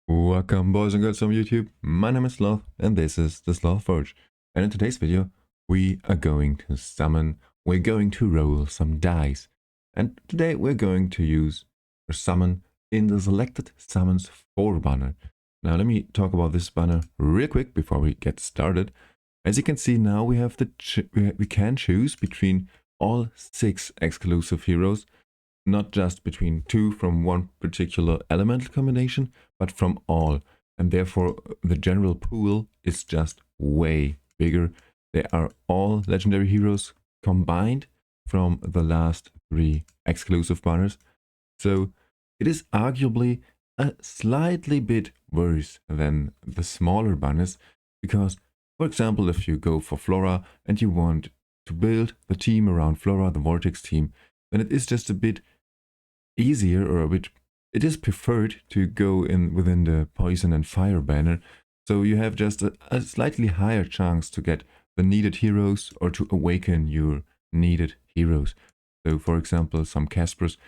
Welcome boys and girls from YouTube, my name is Sloth and this is the SlothForge. And in today's video we are going to summon, we're going to roll some dice. And today we're going to use or summon in the selected summons 4 banner. Now let me talk about this banner real quick before we get started. As you can see now we have we can choose between all 6 exclusive heroes. Not just between 2 from one particular elemental combination, but from all. And therefore, the general pool is just way bigger. They are all legendary heroes combined from the last 3 exclusive banners. So it is arguably a slightly bit worse than the smaller banners, because, for example, if you go for Flora and you want to build the team around Flora, the Vortex team, then it is just a bit easier, or a bit, it is preferred to go in within the poison and fire banner, so you have just a slightly higher chance to get the needed heroes or to awaken your needed heroes. So for example, some Caspers.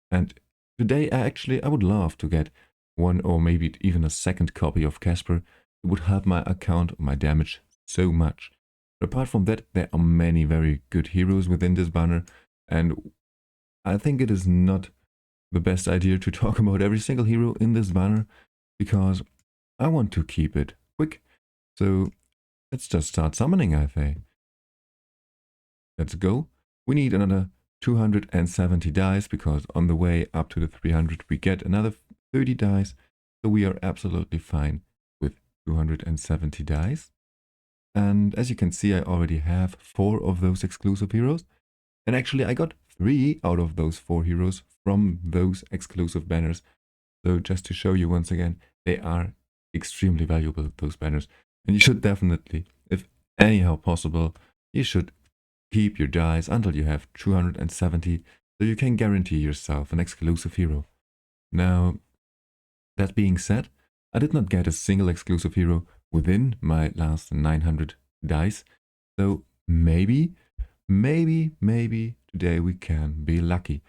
And today I would love to get one or maybe even a second copy of Casper. It would help my account, my damage so much. But apart from that, there are many very good heroes within this banner, and I think it is not the best idea to talk about every single hero in this banner, because I want to keep it quick. So let's just start summoning, I think. Let's go. We need another 270 dice, because on the way up to the 300 we get another 30 dice. So we are absolutely fine with 270 dice. And as you can see, I already have 4 of those exclusive heroes. And actually I got 3 out of those 4 heroes from those exclusive banners. So just to show you once again, they are extremely valuable, those banners. And you should definitely, if anyhow possible, you should keep your dice until you have 270, so you can guarantee yourself an exclusive hero. Now, that being said, I did not get a single exclusive hero within my last 900 dice. So maybe today we can be lucky.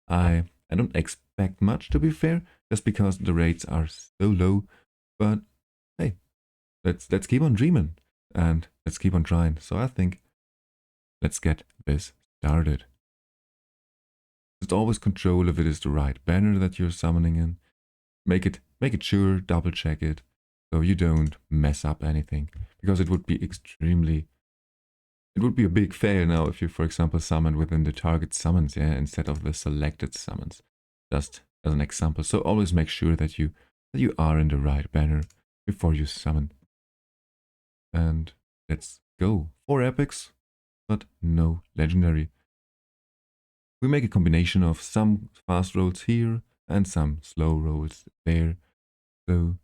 I don't expect much, to be fair, just because the rates are so low. But hey, let's keep on dreaming and let's keep on trying. So I think let's get this started. Just always control if it is the right banner that you're summoning in. Make it sure, double check it, so you don't mess up anything, because it would be a big fail now if you, for example, summon within the target summons, yeah, instead of the selected summons. Just as an example. So always make sure that you are in the right banner before you summon. And let's go. 4 epics, but no legendary. We make a combination of some fast rolls here and some slow rolls there. So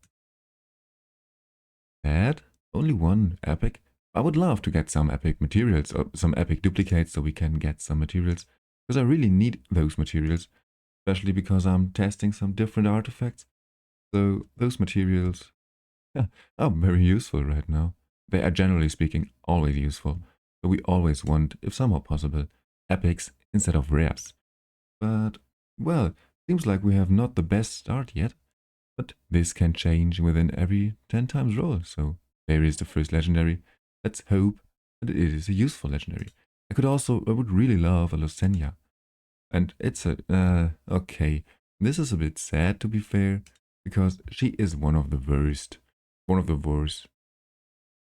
that only 1 epic. I would love to get some epic materials, or some epic duplicates, so we can get some materials, because I really need those materials, especially because I'm testing some different artifacts. So those materials, yeah, are very useful right now. They are, generally speaking, always useful. So we always want, if somehow possible, epics instead of rares. But, well, seems like we have not the best start yet. But this can change within every 10 times roll. So there is the first legendary. Let's hope that it is a useful legendary. I would really love a Lucenia. And it's okay. This is a bit sad, to be fair, because she is one of the worst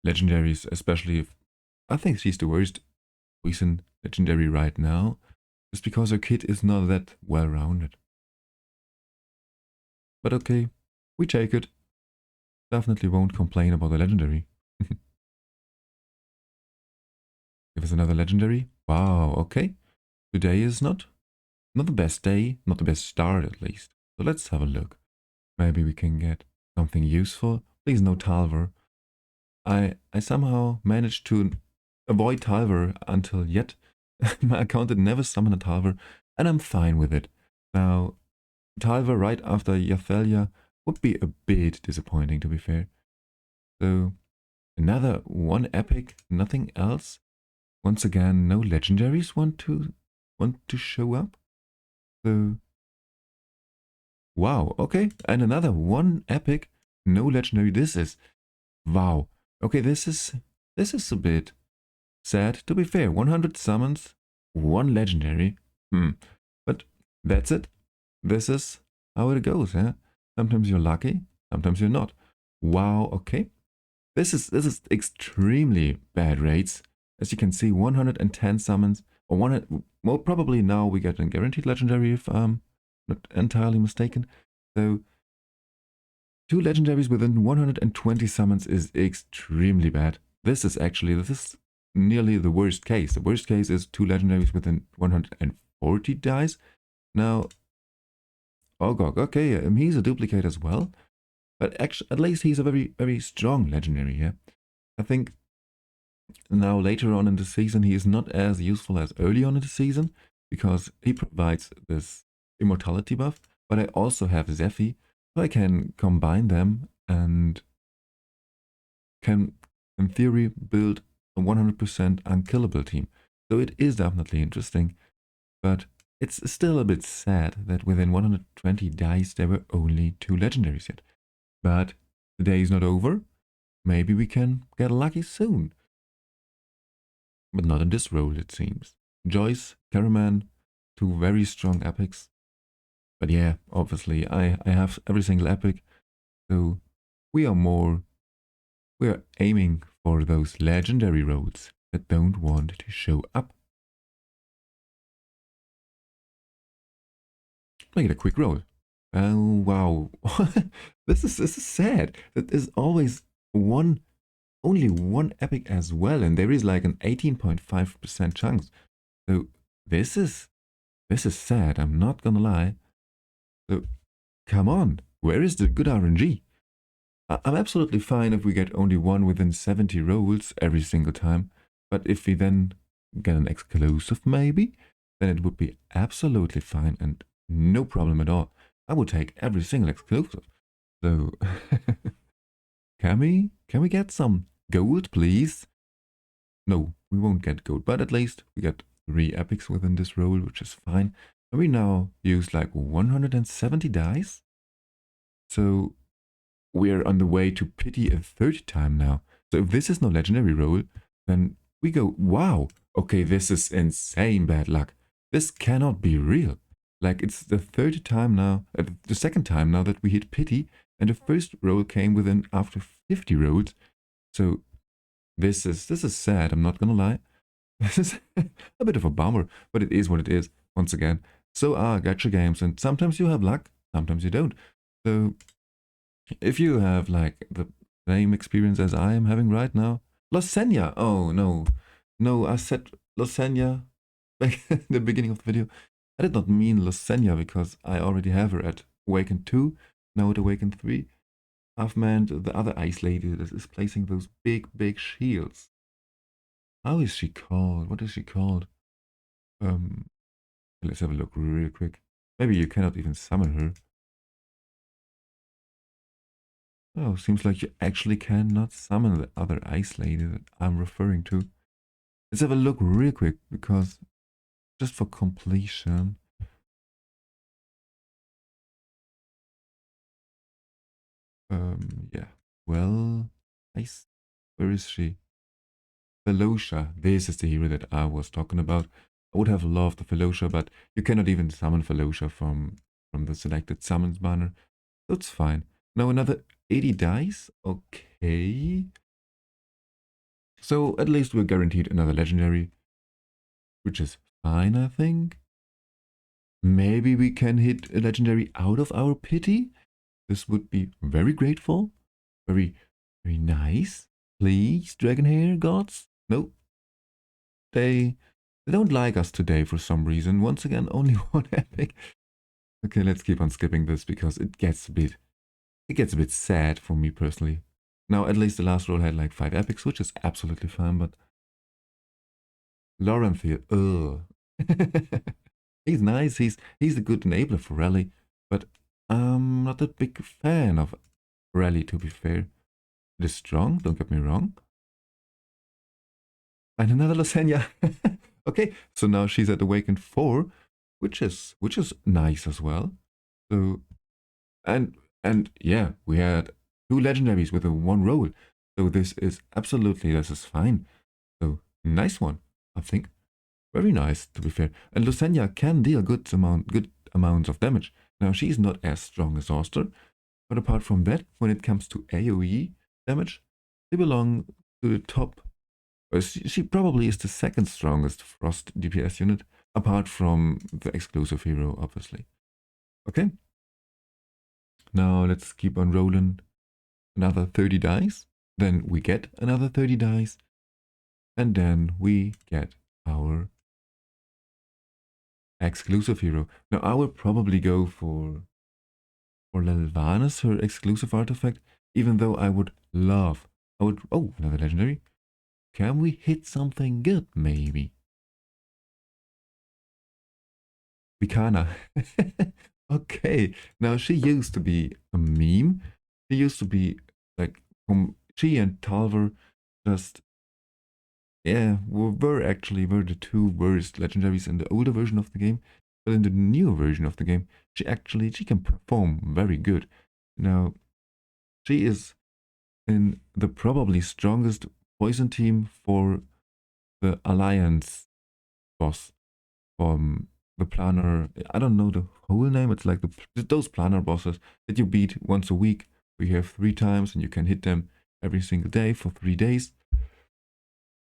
legendaries, especially if, I think she's the worst poison legendary right now, just because her kit is not that well-rounded. But okay, we take it. Definitely won't complain about the legendary. Give us another legendary. Wow, okay. Today is not the best day, not the best start at least. So let's have a look. Maybe we can get something useful. Please no Talver. I somehow managed to avoid Talver until yet. My account had never summoned a Talver, and I'm fine with it. Now, Talver right after Yathalia would be a bit disappointing, to be fair. So, another 1 epic, nothing else. Once again, no legendaries want to show up. So, wow, okay, and another 1 epic, no legendary. This is, wow. Okay, this is a bit sad, to be fair. 100 summons, 1 legendary. But that's it. This is how it goes, yeah? Sometimes you're lucky, sometimes you're not. Wow, okay. This is extremely bad rates. As you can see, 110 summons, or 100, well, probably now we get a guaranteed legendary if I'm not entirely mistaken. So 2 legendaries within 120 summons is extremely bad. This is nearly the worst case. The worst case is 2 legendaries within 140 dice. Now, Ogog, okay, he's a duplicate as well. But actually, at least he's a very, very strong legendary here. I think now later on in the season, he is not as useful as early on in the season because he provides this immortality buff. But I also have Zephy, so I can combine them and can, in theory, build a 100% unkillable team. So it is definitely interesting, but it's still a bit sad that within 120 dice there were only 2 legendaries yet. But the day is not over. Maybe we can get lucky soon. But not in this role, it seems. Joyce, Caraman, 2 very strong epics. But yeah, obviously, I have every single epic. So we are aiming for those legendary roles that don't want to show up. Make it a quick roll. Oh, wow. This is sad. There's always only one epic as well, and there is like an 18.5% chance. So this is sad, I'm not gonna lie. So come on, where is the good RNG? I'm absolutely fine if we get only 1 within 70 rolls every single time, but if we then get an exclusive maybe, then it would be absolutely fine and no problem at all. I would take every single exclusive. So can we get some gold, please? No, we won't get gold, but at least we get 3 epics within this roll, which is fine. And we now use like 170 dice. So we're on the way to pity a 3rd time now. So if this is no legendary roll, then we go, wow, okay, this is insane bad luck. This cannot be real. Like, it's the 3rd time now, the 2nd time now that we hit pity, and the first roll came within after 50 rolls. So this is sad, I'm not gonna lie. This is a bit of a bummer, but it is what it is, once again. So are gacha games, and sometimes you have luck, sometimes you don't. So if you have like the same experience as I am having right now, Losenia. Oh no, I said Losenia back in the beginning of the video. I did not mean Losenia because I already have her at Awakened 2, now at Awakened 3. I've meant the other ice lady that is placing those big shields. How is she called? What is she called? Let's have a look real quick. Maybe you cannot even summon her. Oh, seems like you actually cannot summon the other ice lady that I'm referring to. Let's have a look real quick, because just for completion. Yeah. Well, ice. Where is she? Felocia. This is the hero that I was talking about. I would have loved the Felocia, but you cannot even summon Felocia from the selected summons banner. That's fine. Now another 80 dice. Okay. So at least we're guaranteed another legendary, which is fine, I think. Maybe we can hit a legendary out of our pity. This would be very grateful. Very nice. Please, Dragonheir gods. No. They don't like us today for some reason. Once again, only 1 epic. Okay, let's keep on skipping this because it gets a bit sad for me personally. Now, at least the last roll had like 5 epics, which is absolutely fine, but Laurenthiel, ugh. He's nice, he's a good enabler for Rally, but I'm not a big fan of Rally, to be fair. It is strong, don't get me wrong. And another Losenia. Okay, so now she's at Awakened 4, which is nice as well. So, and yeah, we had 2 legendaries with a 1 roll. So this is fine. So nice one, I think. Very nice, to be fair. And Lucenia can deal good amounts of damage. Now, she's not as strong as Oster, but apart from that, when it comes to AoE damage, they belong to the top. She probably is the second strongest Frost DPS unit, apart from the exclusive hero, obviously. Okay. Now let's keep on rolling another 30 dice. Then we get another 30 dice. And then we get our exclusive hero. Now I will probably go for Lelvanas, her exclusive artifact, even though I would oh, another legendary. Can we hit something good, maybe? Vikana. Okay, now she used to be a meme. She used to be like, she and Talver just, yeah, were the two worst legendaries in the older version of the game. But in the newer version of the game, she can perform very good. Now, she is in the probably strongest poison team for the Alliance boss from the planner. I don't know the whole name. It's like those planner bosses that you beat once a week. We have 3 times and you can hit them every single day for 3 days.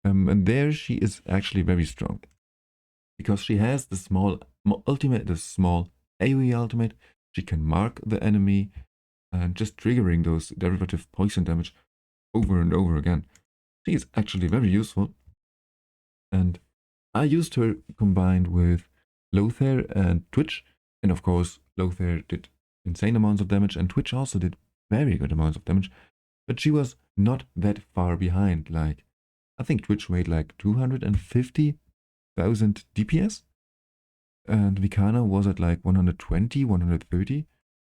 And there she is actually very strong because she has the small ultimate, the small AoE ultimate. She can mark the enemy and just triggering those derivative poison damage over and over again. She is actually very useful. And I used her combined with Slothforge and Twitch. And of course, Slothforge did insane amounts of damage and Twitch also did very good amounts of damage. But she was not that far behind. Like, I think Twitch made like 250,000 DPS. And Vikana was at like 120, 130.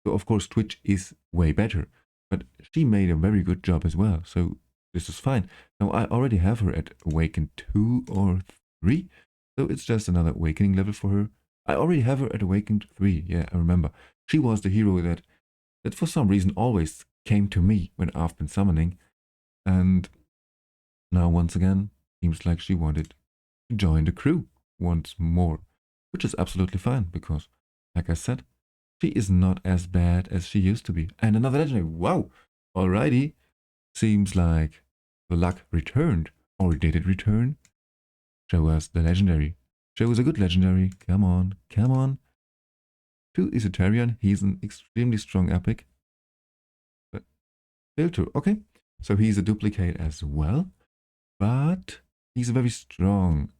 So of course Twitch is way better. But she made a very good job as well. So this is fine. Now I already have her at Awaken 2 or 3. So it's just another Awakening level for her. I already have her at Awakened 3. Yeah, I remember. She was the hero that for some reason always came to me when I've been summoning. And now once again, seems like she wanted to join the crew once more. Which is absolutely fine because, like I said, she is not as bad as she used to be. And another legendary. Wow. Alrighty. Seems like the luck returned. Or did it return? Show us the legendary. Show us a good legendary. Come on. Come on. To Esoterian. He's an extremely strong epic. But filter. Okay. So he's a duplicate as well. But he's a very strong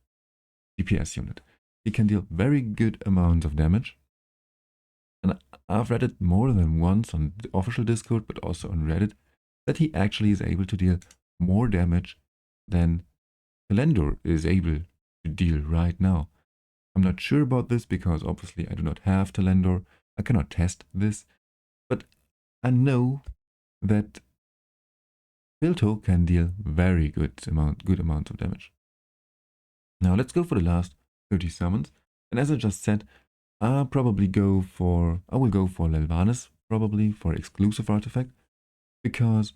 DPS unit. He can deal very good amounts of damage. And I've read it more than once on the official Discord, but also on Reddit, that he actually is able to deal more damage than Talendor is able to deal right now. I'm not sure about this because obviously I do not have Talendor. I cannot test this, but I know that Pilto can deal very good amounts of damage. Now let's go for the last 30 summons. And as I just said, I will go for Lelvanas, probably for exclusive artifact, because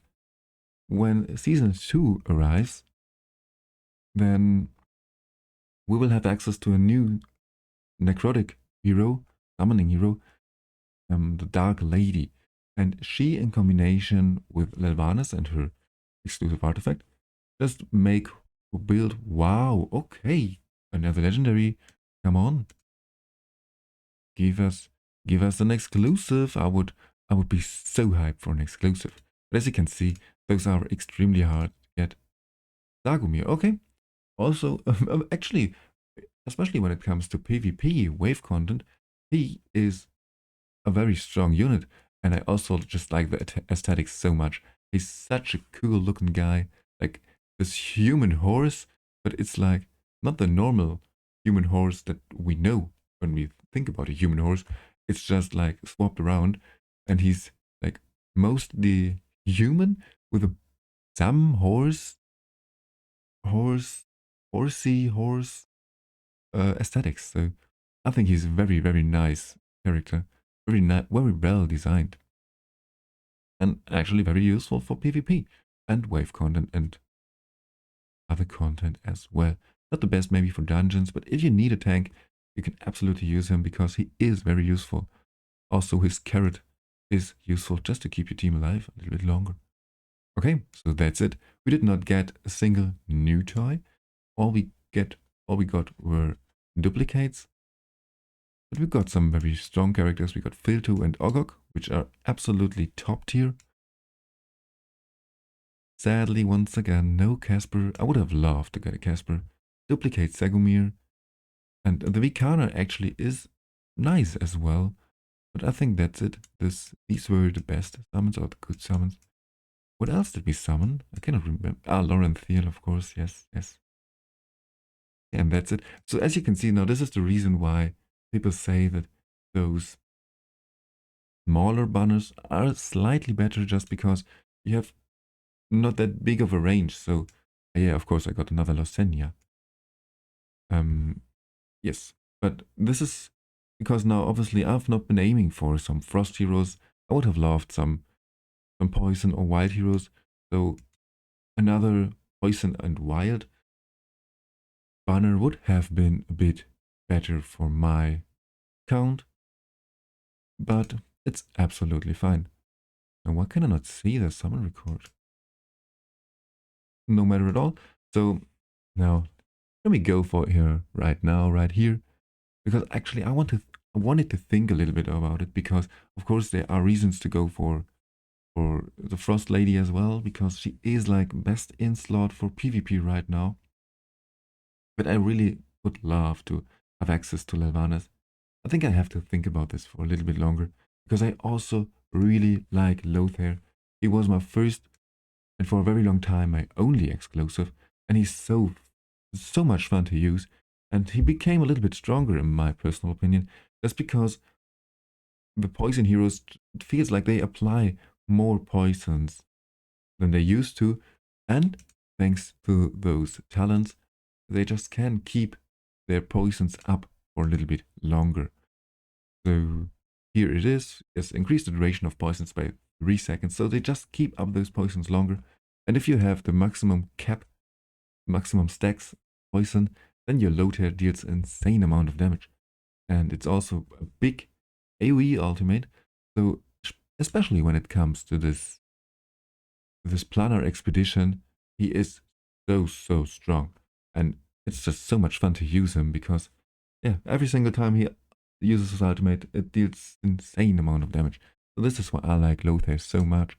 when Season 2 arrives, then we will have access to a new necrotic hero, summoning hero, the Dark Lady. And she, in combination with Lelvanas and her exclusive artifact, just make build. Wow, okay, another legendary. Come on, give us an exclusive. I would be so hyped for an exclusive. But as you can see, those are extremely hard to get. Dagomir, okay. Also, actually, especially when it comes to PvP wave content, he is a very strong unit. And I also just like the aesthetics so much. He's such a cool looking guy. Like this human horse, but it's like not the normal human horse that we know when we think about a human horse. It's just like swapped around. And he's like mostly human with some horsey horse aesthetics. So I think he's a very, very nice character. Very well designed. and actually very useful for PvP and wave content and other content as well. Not the best maybe for dungeons, but if you need a tank, you can absolutely use him because he is very useful. Also, his carrot is useful just to keep your team alive a little bit longer. Okay, so that's it. We did not get a single new toy. All we got were duplicates. But we got some very strong characters. We got Filto and Ogok, which are absolutely top tier. Sadly, once again, no Casper. I would have loved to get a Casper. Duplicate Segumir. And the Vikana actually is nice as well. But I think that's it. These were the best summons or the good summons. What else did we summon? I cannot remember. Ah, Lorenthiel, of course. Yes. And that's it. So as you can see now, this is the reason why people say that those smaller banners are slightly better just because you have not that big of a range. So yeah, of course I got another Losenia. Yes, but this is because now obviously I've not been aiming for some frost heroes. I would have loved some poison or wild heroes. So another poison and wild banner would have been a bit better for my count, but it's absolutely fine. Now why can I not see the summon record? No matter at all. So now let me go for it here right now, right here, because actually I wanted to think a little bit about it, because of course there are reasons to go for the Frost Lady as well, because she is like best in slot for PvP right now. But I really would love to have access to Lelvanas. I think I have to think about this for a little bit longer, because I also really like SlothForge. He was my first, and for a very long time, my only exclusive, and he's so much fun to use, and he became a little bit stronger in my personal opinion, just because the poison heroes, it feels like they apply more poisons than they used to, and thanks to those talents, they just can keep their poisons up for a little bit longer. So here it is, it's increased the duration of poisons by 3 seconds, so they just keep up those poisons longer. And if you have the maximum cap, maximum stacks poison, then your SlothForge deals an insane amount of damage. And it's also a big AoE ultimate, so especially when it comes to this planar expedition, he is so strong. And it's just so much fun to use him, because yeah, every single time he uses his ultimate, it deals insane amount of damage. So this is why I like SlothForge so much.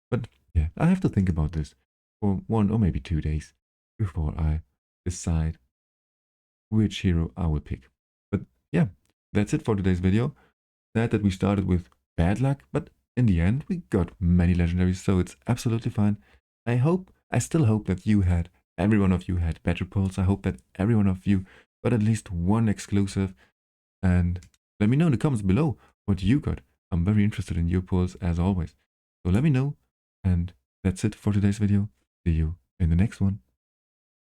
But yeah, I have to think about this for 1 or maybe 2 days before I decide which hero I will pick. But yeah, that's it for today's video. Sad that we started with bad luck, but in the end we got many legendaries, so it's absolutely fine. I still hope that every one of you had better pulls. I hope that every one of you got at least one exclusive, and let me know in the comments below what you got. I'm very interested in your pulls as always. So let me know, and that's it for today's video. See you in the next one.